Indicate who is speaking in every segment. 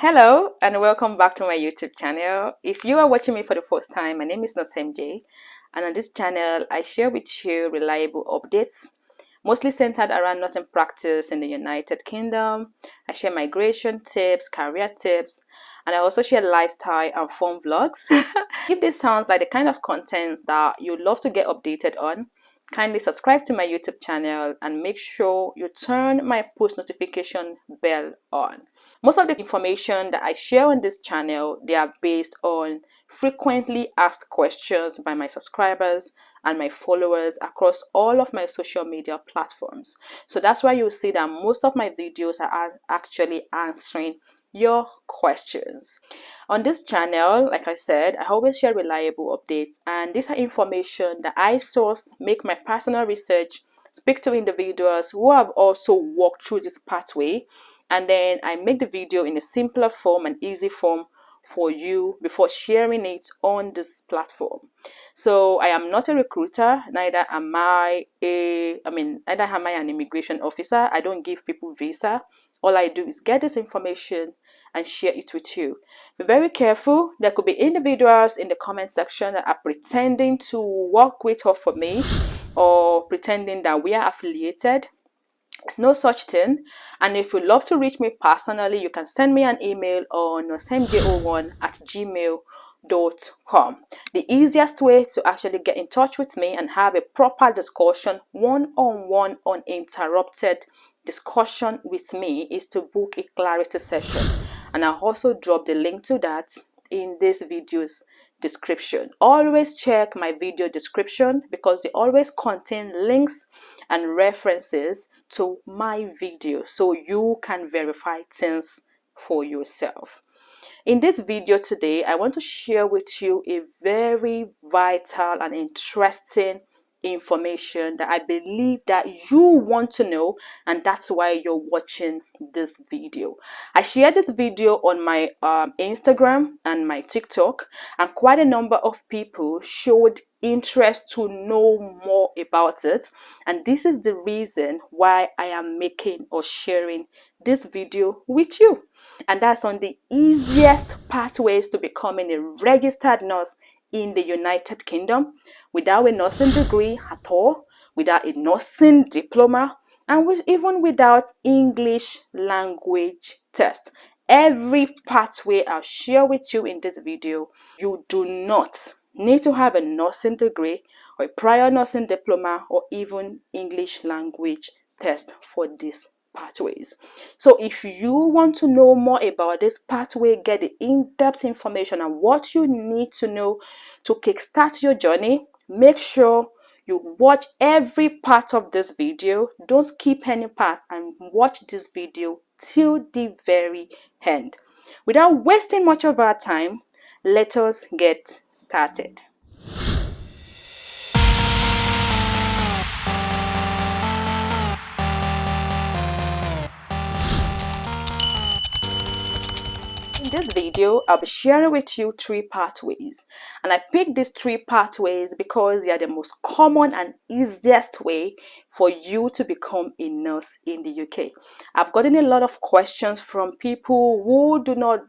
Speaker 1: Hello and welcome back to my YouTube channel. If you are watching me for the first time, my name is MJ, and on this channel I share with you reliable updates mostly centered around nursing practice in the United Kingdom. I share migration tips, career tips, and I also share lifestyle and fun vlogs. If this sounds like the kind of content that you love to get updated on, kindly subscribe to my YouTube channel and make sure you turn my post notification bell on. Most of the information that I share on this channel, they are based on frequently asked questions by my subscribers and my followers across all of my social media platforms. So that's why you'll see that most of my videos are actually answering your questions. On this channel, like I said, I always share reliable updates, and these are information that I source, make my personal research, speak to individuals who have also walked through this pathway, and then I make the video in a simpler form and easy form for you before sharing it on this platform. So I am not a recruiter, neither am neither am I an immigration officer. I don't give people visa. All I do is get this information and share it with you. Be very careful. There could be individuals in the comment section that are pretending to work with or for me, or pretending that we are affiliated. It's no such thing. And if you'd love to reach me personally, you can send me an email on smjo1@gmail.com. The easiest way to actually get in touch with me and have a proper discussion, one-on-one, uninterrupted discussion with me, is to book a clarity session. And I'll also drop the link to that in this video's description. Always check my video description because they always contain links and references to my video so you can verify things for yourself. In this video today, I want to share with you a very vital and interesting information that I believe that you want to know, and that's why you're watching this video. I shared this video on my Instagram and my TikTok, and quite a number of people showed interest to know more about it, and this is the reason why I am making or sharing this video with you. And that's on the easiest pathways to becoming a registered nurse in the United Kingdom without a nursing degree at all, without a nursing diploma, and even without English language test. Every pathway I'll share with you in this video, you do not need to have a nursing degree or a prior nursing diploma or even English language test for this pathways. So if you want to know more about this pathway, get the in-depth information and what you need to know to kickstart your journey, make sure you watch every part of this video. Don't skip any part and watch this video till the very end. Without wasting much of our time, let us get started. In this video, I'll be sharing with you 3 pathways, and I picked these 3 pathways because they are the most common and easiest way for you to become a nurse in the UK. I've gotten a lot of questions from people who do not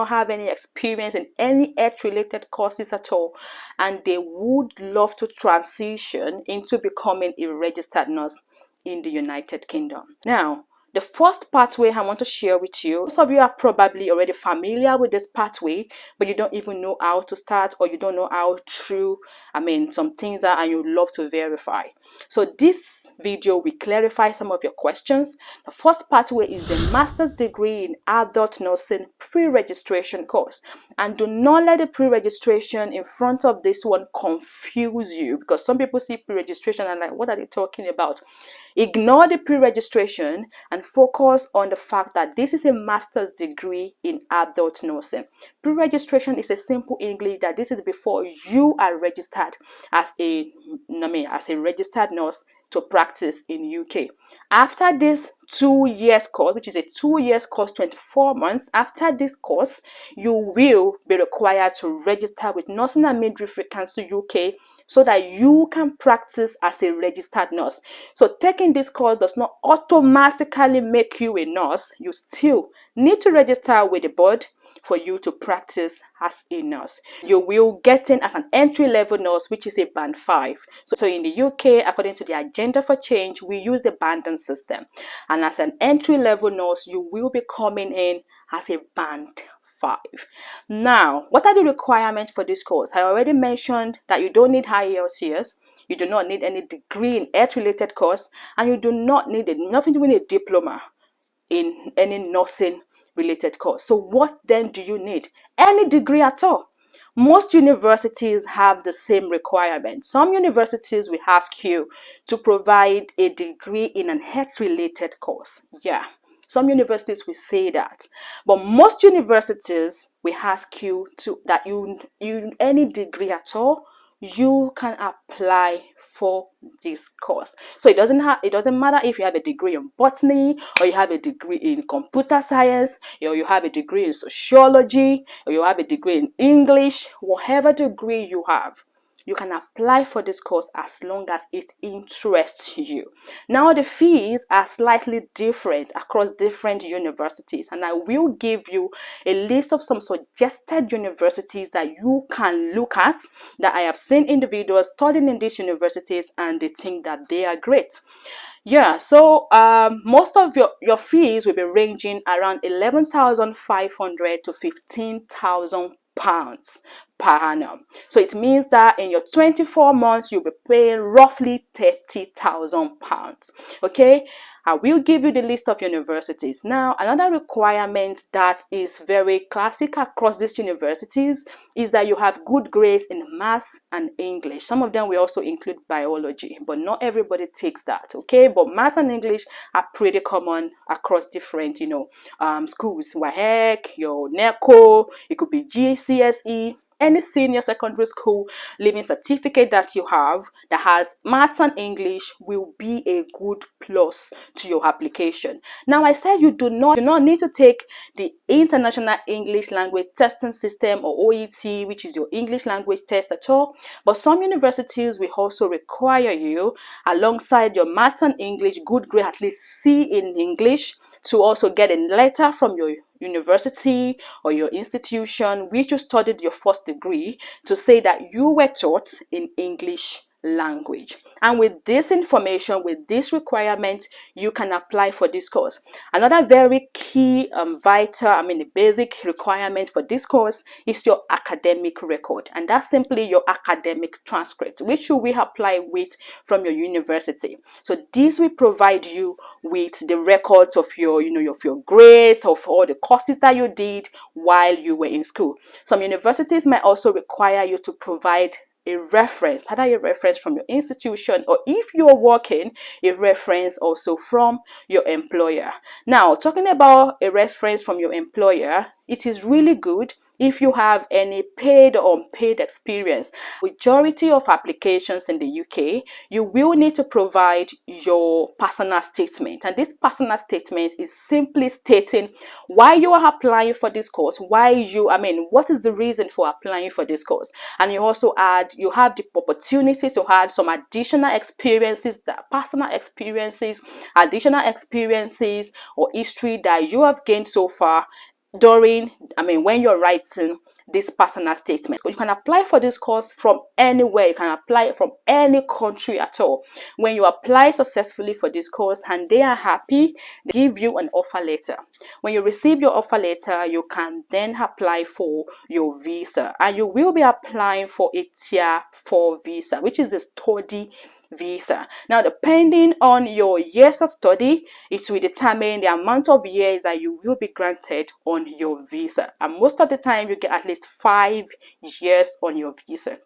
Speaker 1: have any experience in any health-related courses at all, and they would love to transition into becoming a registered nurse in the United Kingdom. Now, the first pathway I want to share with you, most of you are probably already familiar with this pathway, but you don't even know how to start, or you don't know how true, some things are, and you love to verify. So this video will clarify some of your questions. The first pathway is the master's degree in adult nursing pre-registration course. And do not let the pre-registration in front of this one confuse you, because some people see pre-registration and like, what are they talking about? Ignore the pre-registration and focus on the fact that this is a master's degree in adult nursing. Pre-registration is a simple English that this is before you are registered as a registered nurse to practice in UK. After this 2 years course, which is a 2 years course, 24 months, after this course, you will be required to register with Nursing and Midwifery Council UK so that you can practice as a registered nurse. So taking this course does not automatically make you a nurse. You still need to register with the board for you to practice as a nurse. You will get in as an entry-level nurse, which is a band 5. So in the UK, according to the Agenda for Change, we use the banding system. And as an entry-level nurse, you will be coming in as a band 5. Now, what are the requirements for this course? I already mentioned that you don't need high IELTS, you do not need any degree in health-related course, and you do not need nothing to win a diploma in any nursing related course. So what then do you need? Any degree at all. Most universities have the same requirement. Some universities will ask you to provide a degree in an health related course. Yeah, some universities will say that, but most universities will ask you to that you any degree at all, you can apply for this course. So it doesn't matter if you have a degree in botany, or you have a degree in computer science, or you have a degree in sociology, or you have a degree in English. Whatever degree you have, you can apply for this course as long as it interests you. Now, the fees are slightly different across different universities, and I will give you a list of some suggested universities that you can look at, that I have seen individuals studying in these universities and they think that they are great. Yeah, so most of your fees will be ranging around 11,500 to 15,000 pounds per annum. So it means that in your 24 months, you'll be paying roughly 30,000 pounds. Okay, I will give you the list of universities. Now, another requirement that is very classic across these universities is that you have good grades in math and English. Some of them will also include biology, but not everybody takes that. Okay, but math and English are pretty common across different, schools. WAEC, your NECO, it could be GCSE. Any senior secondary school leaving certificate that you have that has maths and English will be a good plus to your application. Now, I said you do not need to take the International English Language Testing System, or OET, which is your English language test at all. But some universities will also require you, alongside your maths and English, good grade, at least C in English, to also get a letter from your university or your institution which you studied your first degree to say that you were taught in English language. And with this information, with this requirement, you can apply for this course. Another very key basic requirement for this course is your academic record, and that's simply your academic transcript, which you will apply with from your university. So this will provide you with the records of your of your grades, of all the courses that you did while you were in school. Some universities might also require you to provide a reference, either a reference from your institution, or if you're working, a reference also from your employer. Now, talking about a reference from your employer, it is really good if you have any paid or unpaid experience. Majority of applications in the UK, you will need to provide your personal statement, and this personal statement is simply stating why you are applying for this course, what is the reason for applying for this course. And you also you have the opportunity to add some additional experiences, personal experiences, additional experiences or history that you have gained so far when you're writing this personal statement. So you can apply for this course from anywhere. You can apply from any country at all. When you apply successfully for this course and they are happy, they give you an offer letter. When you receive your offer letter, you can then apply for your visa, and you will be applying for a tier 4 visa, which is a study visa. Now, depending on your years of study, it will determine the amount of years that you will be granted on your visa, and most of the time you get at least 5 years on your visa.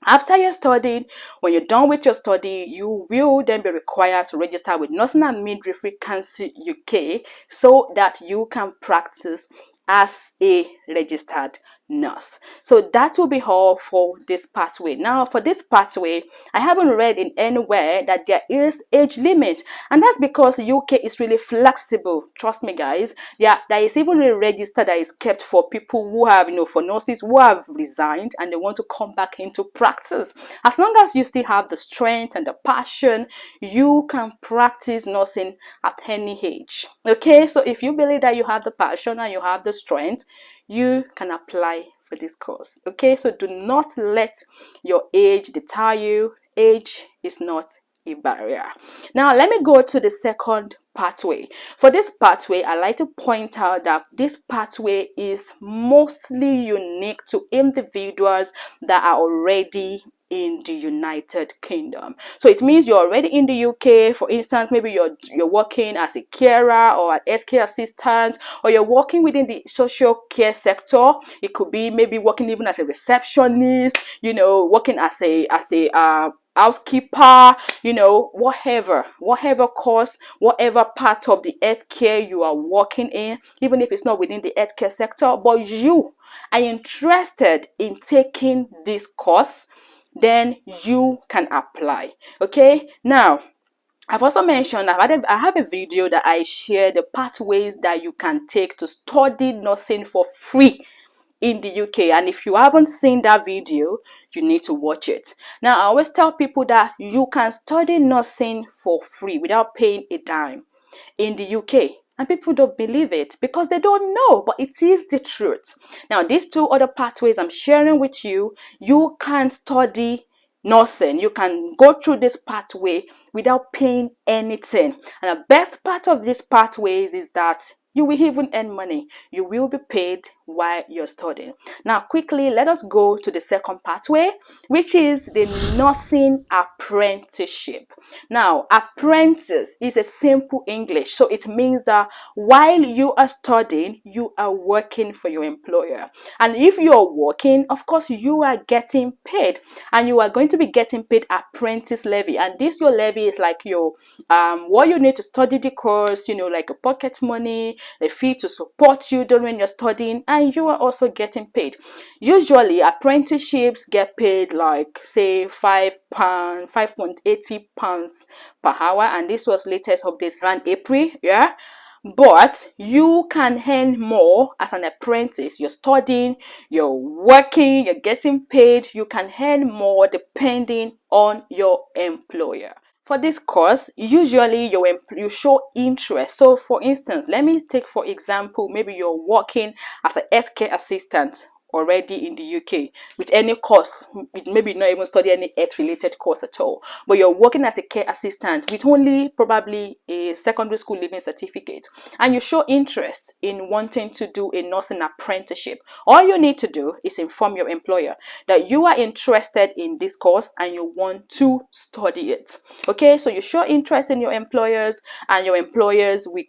Speaker 1: After your studying, when you're done with your study, you will then be required to register with Nursing and Midwifery Council UK so that you can practice as a registered nurse. So that will be all for this pathway. Now for this pathway, I haven't read in anywhere that there is age limit, and that's because UK is really flexible. Trust me guys, there is even a register that is kept for people who have, for nurses who have resigned and they want to come back into practice. As long as you still have the strength and the passion, you can practice nursing at any age. Okay, so if you believe that you have the passion and you have the strength, you can apply for this course. Okay, so do not let your age deter you. Age is not a barrier. Now let me go to the second pathway. For this pathway, I like to point out that this pathway is mostly unique to individuals that are already in the United Kingdom. So it means you're already in the UK. For instance, maybe you're working as a carer or an healthcare assistant, or you're working within the social care sector. It could be maybe working even as a receptionist, working as a housekeeper, whatever course, whatever part of the healthcare you are working in, even if it's not within the healthcare sector, but you are interested in taking this course, then you can apply. Okay, now I've also mentioned I have a video that I share the pathways that you can take to study nursing for free in the UK, and if you haven't seen that video, you need to watch it. Now I always tell people that you can study nursing for free without paying a dime in the UK, and people don't believe it because they don't know, but it is the truth. Now these two other pathways I'm sharing with you, you can study nursing, you can go through this pathway without paying anything. And the best part of these pathways is that you will even earn money. You will be paid while you're studying. Now quickly, let us go to the second pathway, which is the nursing apprenticeship. Now apprentice is a simple English, so it means that while you are studying, you are working for your employer. And if you're working, of course you are getting paid, and you are going to be getting paid apprentice levy. And this your levy is like your what you need to study the course, like a pocket money, a fee to support you during your studying, and you are also getting paid. Usually apprenticeships get paid like say £5.80 per hour, and this was latest update around April. Yeah, but you can earn more as an apprentice. You're studying, you're working, you're getting paid. You can earn more depending on your employer. For this course, usually you show interest. So for instance, let me take for example, maybe you're working as a healthcare assistant already in the UK with any course, maybe not even study any health related course at all, but you're working as a care assistant with only probably a secondary school leaving certificate, and you show interest in wanting to do a nursing apprenticeship. All you need to do is inform your employer that you are interested in this course and you want to study it. Okay, so you show interest in your employers, and your employers will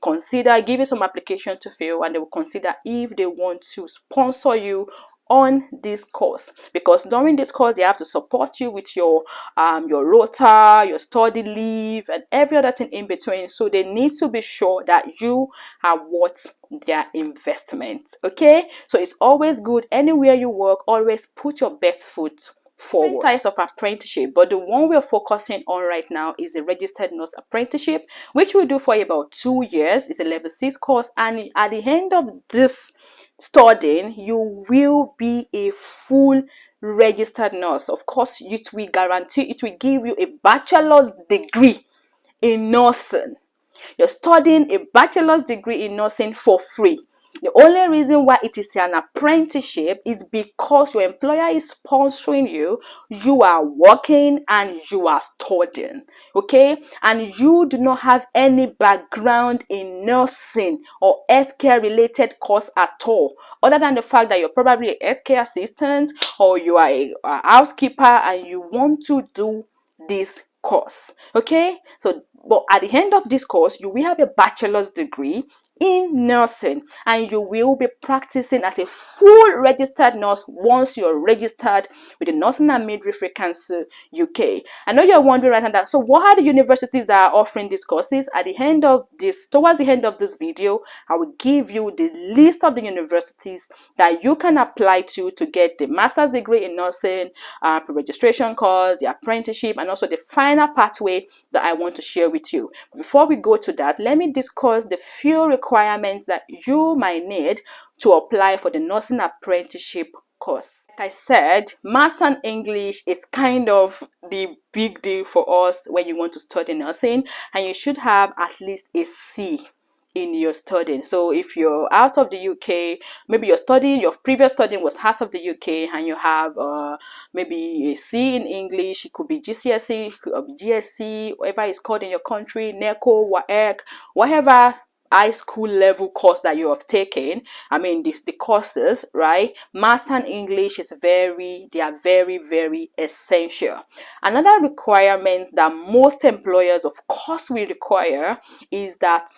Speaker 1: give you some application to fill, and they will consider if they want to sponsor you on this course, because during this course they have to support you with your rota, your study leave, and every other thing in between. So they need to be sure that you are worth their investment. Okay, so it's always good anywhere you work, always put your best foot forward. Different types of apprenticeship, but the one we're focusing on right now is a registered nurse apprenticeship, which we do for about 2 years. It's a level 6 course, and at the end of this studying, you will be a full registered nurse. Of course, it will give you a bachelor's degree in nursing. You're studying a bachelor's degree in nursing for free. The only reason why it is an apprenticeship is because your employer is sponsoring you, you are working, and you are studying. Okay, and you do not have any background in nursing or healthcare related course at all, other than the fact that you're probably a healthcare assistant or you are a housekeeper and you want to do this course. Okay, so But at the end of this course, you will have a bachelor's degree in nursing, and you will be practicing as a full registered nurse once you're registered with the Nursing and Midwifery Council UK. I know you're wondering right now, so what are the universities that are offering these courses? At the end of this, towards the end of this video, I will give you the list of the universities that you can apply to get the master's degree in nursing, pre-registration course, the apprenticeship, and also the final pathway that I want to share with you. Before we go to that, let me discuss the few requirements that you might need to apply for the nursing apprenticeship course. Like I said, maths and English is kind of the big deal for us when you want to study nursing, and you should have at least a C in your studying. So if you're out of the UK, maybe your previous studying was out of the UK, and you have maybe a C in English, it could be GCSE, it could be GSC, whatever it's called in your country, NECO, WAEC, whatever high school level course that you have taken. I mean, the courses, right? Maths and English is very very essential. Another requirement that most employers of course will require is that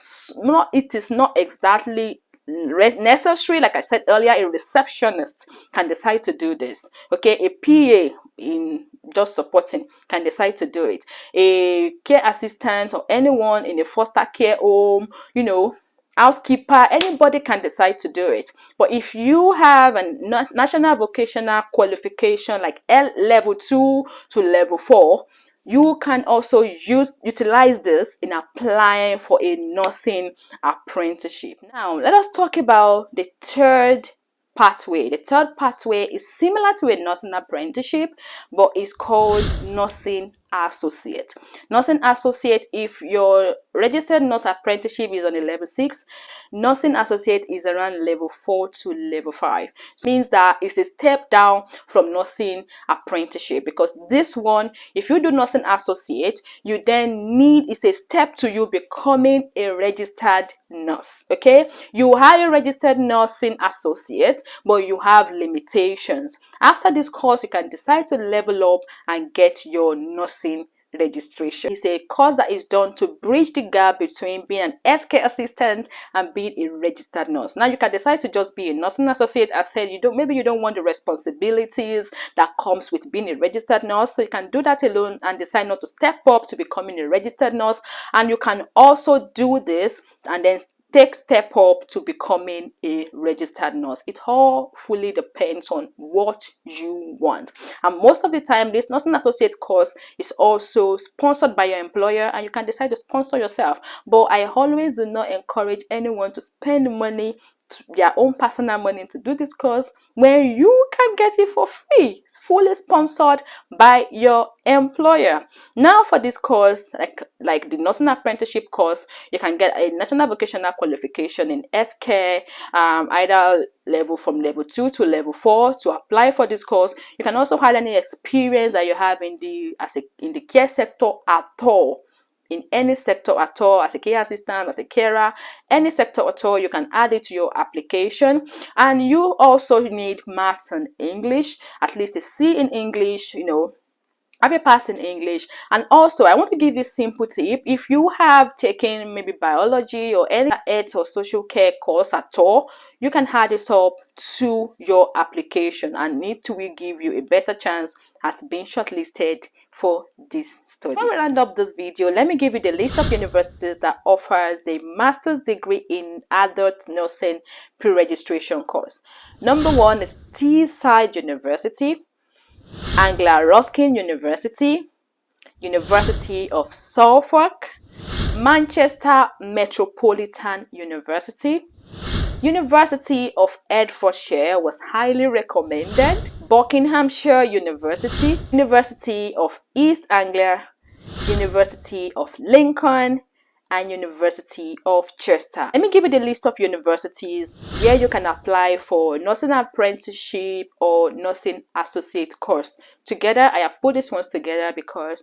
Speaker 1: it is not exactly necessary. Like I said earlier, a receptionist can decide to do this. Okay, a PA in just supporting can decide to do it. A care assistant or anyone in a foster care home, you know, housekeeper, anybody can decide to do it. But if you have a national vocational qualification like level 2 to level 4, you can also utilize this in applying for a nursing apprenticeship. Now, let us talk about the third pathway. The third pathway is similar to a nursing apprenticeship, but it's called nursing associate. Nursing associate, if your registered nurse apprenticeship is on a level 6, nursing associate is around level 4 to level 5. So it means that it's a step down from nursing apprenticeship, because this one, if you do nursing associate, you then it's a step to you becoming a registered nurse. Okay, you are a registered nursing associate, but you have limitations. After this course, you can decide to level up and get your nursing registration. It's a course that is done to bridge the gap between being an healthcare assistant and being a registered nurse. Now you can decide to just be a nursing associate. I said maybe you don't want the responsibilities that comes with being a registered nurse, so you can do that alone and decide not to step up to becoming a registered nurse. And you can also do this and then step up to becoming a registered nurse. It all fully depends on what you want. And most of the time, this nursing associate course is also sponsored by your employer, and you can decide to sponsor yourself. But I always do not encourage anyone to spend money, their own personal money, to do this course when you can get it for free. It's fully sponsored by your employer. Now for this course, like the nursing apprenticeship course, you can get a national vocational qualification in healthcare, either from level 2 to level 4 to apply for this course. You can also have any experience that you have in the care sector at all. In any sector at all, as a care assistant, as a carer, any sector at all, you can add it to your application. And you also need maths and English, at least a C in English, have a pass in English. And also, I want to give you a simple tip. If you have taken maybe biology or any arts or social care course at all, you can add this up to your application, and it will give you a better chance at being shortlisted for this study. Before we round up this video, let me give you the list of universities that offers the master's degree in adult nursing pre-registration course. Number 1 is Teesside University, Anglia Ruskin University, University of Suffolk, Manchester Metropolitan University, University of Hertfordshire was highly recommended, Buckinghamshire University, University of East Anglia, University of Lincoln, and University of Chester. Let me give you the list of universities where you can apply for nursing apprenticeship or nursing associate course. Together, I have put these ones together because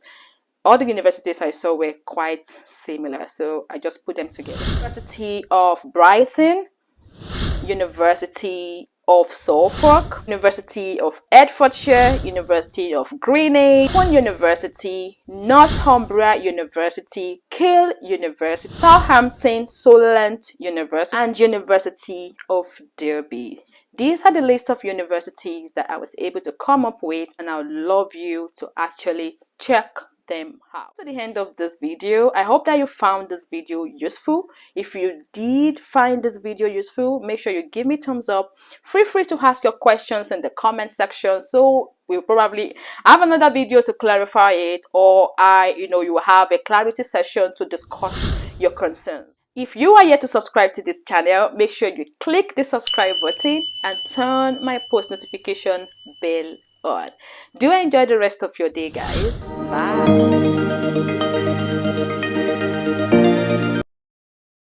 Speaker 1: all the universities I saw were quite similar, so I just put them together. University of Brighton, University of Suffolk, University of Hertfordshire, University of Greenwich, Open University, Northumbria University, Keele University, Southampton Solent University, and University of Derby. These are the list of universities that I was able to come up with, and I would love you to actually check them out. To the end of this video, I hope that you found this video useful. If you did find this video useful, make sure you give me thumbs up. Feel free to ask your questions in the comment section, so we'll probably have another video to clarify it, or you will have a clarity session to discuss your concerns. If you are yet to subscribe to this channel, make sure you click the subscribe button and turn my post notification bell on. Do enjoy the rest of your day, guys. Bye.